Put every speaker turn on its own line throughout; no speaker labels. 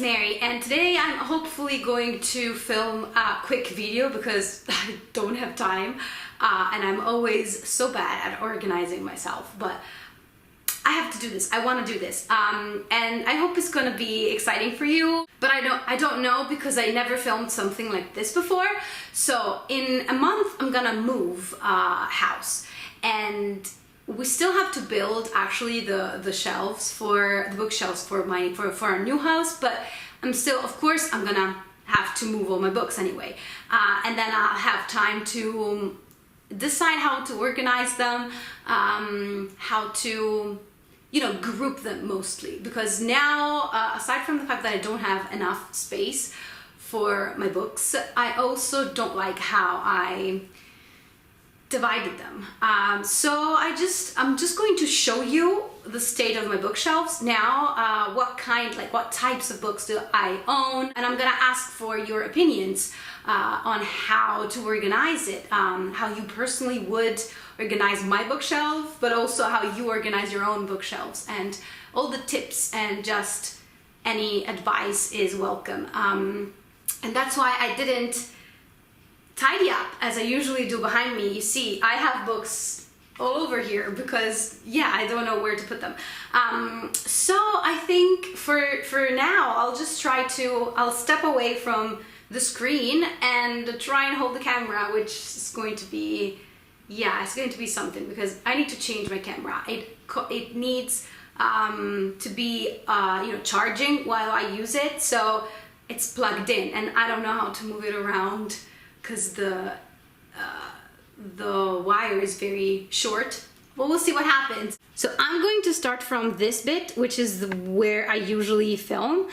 Mary, and today I'm hopefully going to film a quick video because I don't have time and I'm always so bad at organizing myself, but I have to do this. I want to do this and I hope it's gonna be exciting for you, but I don't know because I never filmed something like this before. So in a month I'm gonna move house, and we still have to build actually the shelves for the bookshelves for our new house, but I'm still, of course, I'm gonna have to move all my books anyway, and then I'll have time to decide how to organize them, how to, you know, group them mostly, because now aside from the fact that I don't have enough space for my books, I also don't like how I divided them. So I'm just going to show you the state of my bookshelves now, what types of books do I own, and I'm gonna ask for your opinions on how to organize it, how you personally would organize my bookshelf, but also how you organize your own bookshelves, and all the tips and just any advice is welcome. And that's why I didn't tidy up as I usually do behind me. You see, I have books all over here because, yeah, I don't know where to put them. So I think for now, I'll step away from the screen and try and hold the camera, which is going to be, yeah, it's going to be something because I need to change my camera. It needs to be, you know, charging while I use it. So it's plugged in and I don't know how to move it around because the wire is very short. Well, we'll see what happens. So I'm going to start from this bit, which is where I usually film.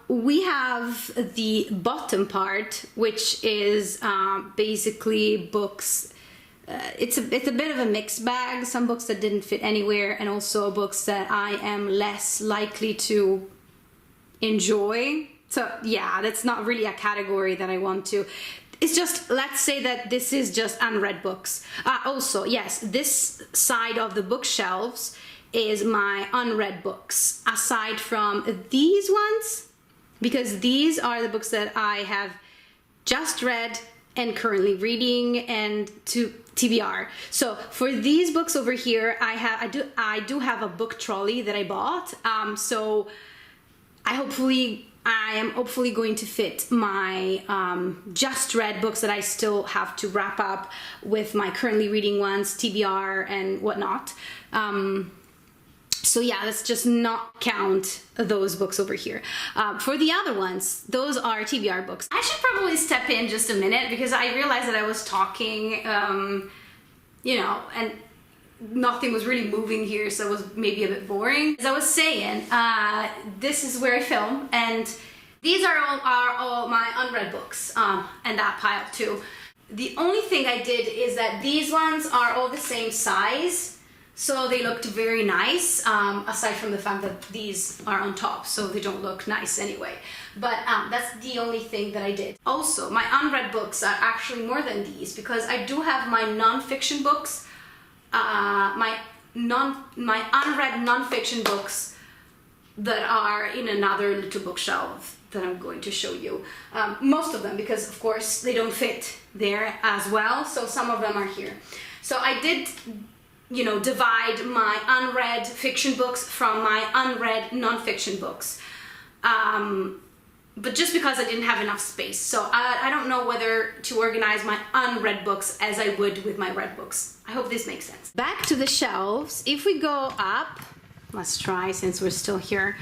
We have the bottom part, which is basically books. It's a bit of a mixed bag. Some books that didn't fit anywhere, and also books that I am less likely to enjoy. So yeah, that's not really a category that I want to. It's just, let's say that this is just unread books. Also, yes, this side of the bookshelves is my unread books, aside from these ones, because these are the books that I have just read and currently reading and to TBR. So for these books over here, I do have a book trolley that I bought. So I am hopefully going to fit my just read books that I still have to wrap up with my currently reading ones, TBR and whatnot. So yeah, let's just not count those books over here. For the other ones, those are TBR books. I should probably step in just a minute because I realized that I was talking, you know, and nothing was really moving here, so it was maybe a bit boring. As I was saying, this is where I film, and these are all my unread books, and that pile too. The only thing I did is that these ones are all the same size, so they looked very nice, aside from the fact that these are on top, so they don't look nice anyway. But that's the only thing that I did. Also, my unread books are actually more than these, because I do have my non-fiction books, my unread non-fiction books that are in another little bookshelf that I'm going to show you. Most of them, because of course they don't fit there as well, so some of them are here. So I did, you know, divide my unread fiction books from my unread non-fiction books. But just because I didn't have enough space. So I don't know whether to organize my unread books as I would with my read books. I hope this makes sense. Back to the shelves. If we go up, let's try since we're still here.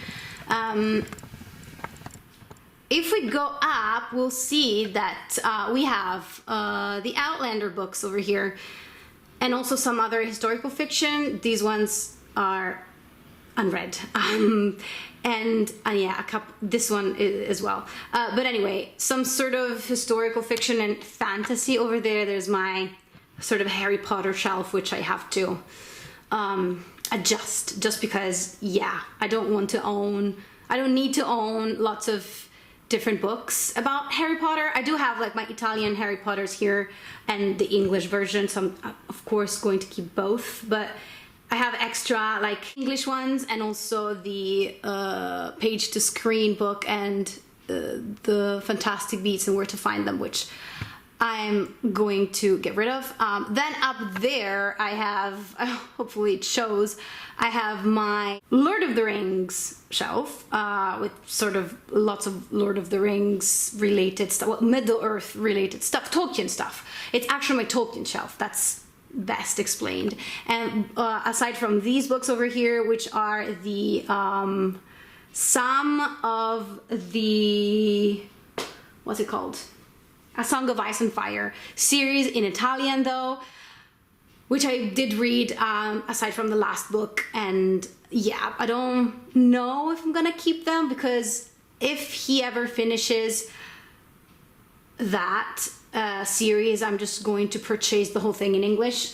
If we go up, we'll see that we have the Outlander books over here, and also some other historical fiction. These ones are unread. And yeah, this one as well. But anyway, some sort of historical fiction and fantasy over there. There's my sort of Harry Potter shelf, which I have to adjust just because, yeah, I don't need to own lots of different books about Harry Potter. I do have like my Italian Harry Potters here and the English version, so I'm of course going to keep both, but I have extra like English ones and also the page to screen book and the Fantastic Beasts and Where to Find Them, which I'm going to get rid of. Then up there I have, hopefully it shows, I have my Lord of the Rings shelf with sort of lots of Lord of the Rings related stuff, well, Middle-earth related stuff, Tolkien stuff. It's actually my Tolkien shelf, that's best explained. And aside from these books over here, which are the some of the, what's it called? A Song of Ice and Fire series in Italian though, which I did read aside from the last book, and yeah, I don't know if I'm gonna keep them, because if he ever finishes that series, I'm just going to purchase the whole thing in English.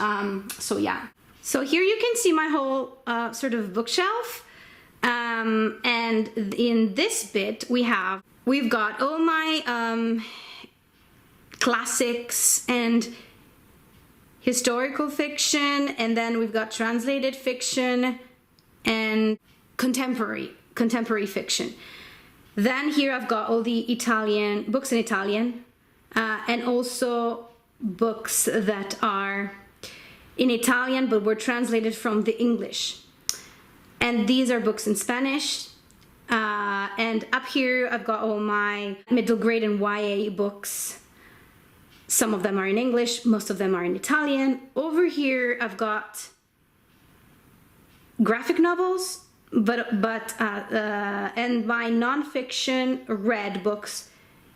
So yeah. So here you can see my whole sort of bookshelf, and in this bit we've got all my classics and historical fiction, and then we've got translated fiction and contemporary fiction. Then here I've got all the Italian books in Italian, and also books that are in Italian but were translated from the English. And these are books in Spanish. And up here I've got all my middle grade and YA books. Some of them are in English, most of them are in Italian. Over here I've got graphic novels, and my nonfiction read books.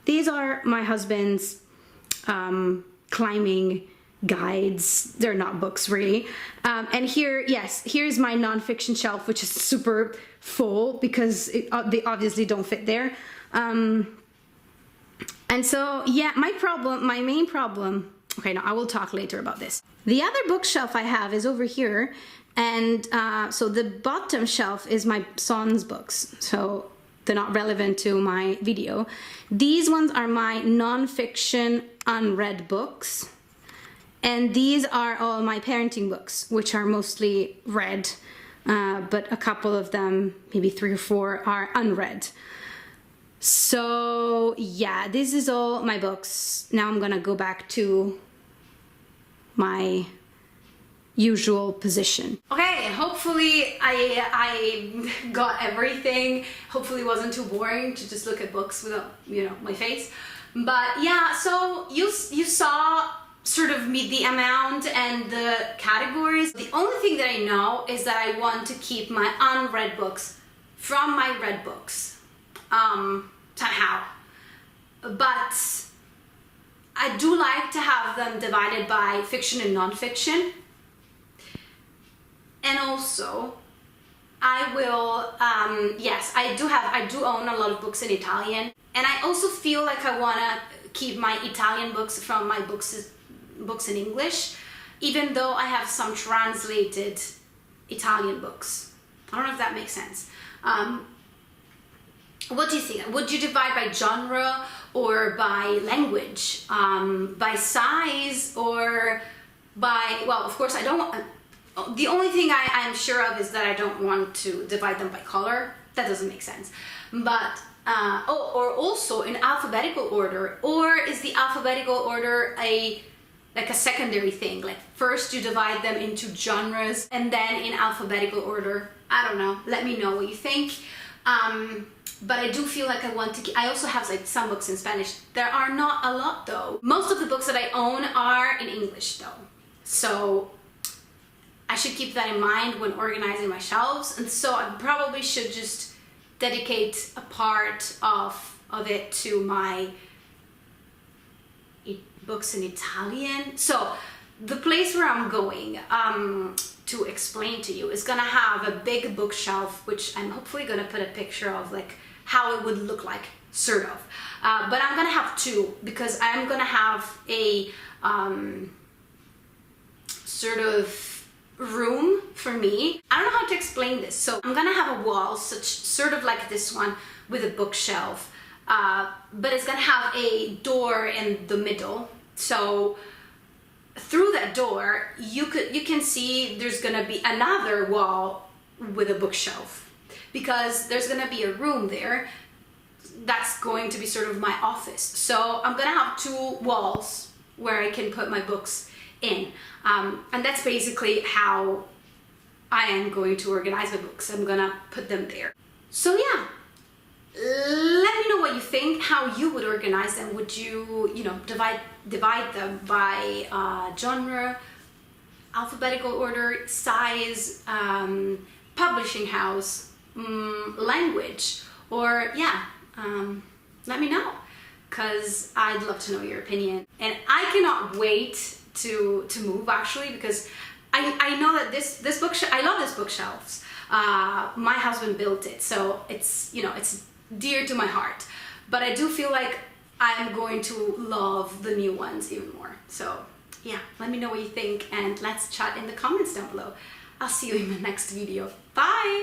These are my husband's climbing guides. They're not books really. And here, yes, here's my nonfiction shelf, which is super full because they obviously don't fit there. And so, yeah, my main problem, okay, no, I will talk later about this. The other bookshelf I have is over here, and so the bottom shelf is my son's books, so they're not relevant to my video. These ones are my non-fiction unread books, and these are all my parenting books, which are mostly read, but a couple of them, maybe 3 or 4, are unread. So yeah, this is all my books. Now I'm gonna go back to my usual position. Okay, hopefully I got everything. Hopefully it wasn't too boring to just look at books without, you know, my face. But yeah, so you saw sort of the amount and the categories. The only thing that I know is that I want to keep my unread books from my read books. Somehow, but I do like to have them divided by fiction and non-fiction, and also I will yes, I do own a lot of books in Italian, and I also feel like I want to keep my Italian books from my books in English, even though I have some translated Italian books. I don't know if that makes sense. What do you think? Would you divide by genre or by language, by size, or by, well, of course I don't want, the only thing I'm sure of is that I don't want to divide them by color. That doesn't make sense. But, or also in alphabetical order, or is the alphabetical order like a secondary thing? Like first you divide them into genres and then in alphabetical order. I don't know. Let me know what you think. But I do feel like I want to I also have like some books in Spanish. There are not a lot though. Most of the books that I own are in English though. So I should keep that in mind when organizing my shelves. And so I probably should just dedicate a part of it to my books in Italian. So the place where I'm going to explain to you is gonna have a big bookshelf, which I'm hopefully gonna put a picture of, like how it would look like, sort of. But I'm gonna have 2 because I'm gonna have a sort of room for me. I don't know how to explain this. So I'm gonna have a wall, sort of like this one, with a bookshelf, but it's gonna have a door in the middle. So through that door, you can see there's gonna be another wall with a bookshelf, because there's gonna be a room there that's going to be sort of my office. So I'm gonna have two walls where I can put my books in, and that's basically how I am going to organize my books. I'm gonna put them there. So yeah, let me know what you think, how you would organize them. Would you, divide them by genre, alphabetical order, size, publishing house, language, or let me know, because I'd love to know your opinion. And I cannot wait to move, actually, because I know that this bookshelf, I love this bookshelves. My husband built it, so it's dear to my heart. But I do feel like I'm going to love the new ones even more. So yeah, let me know what you think, and let's chat in the comments down below. I'll see you in the next video. Bye!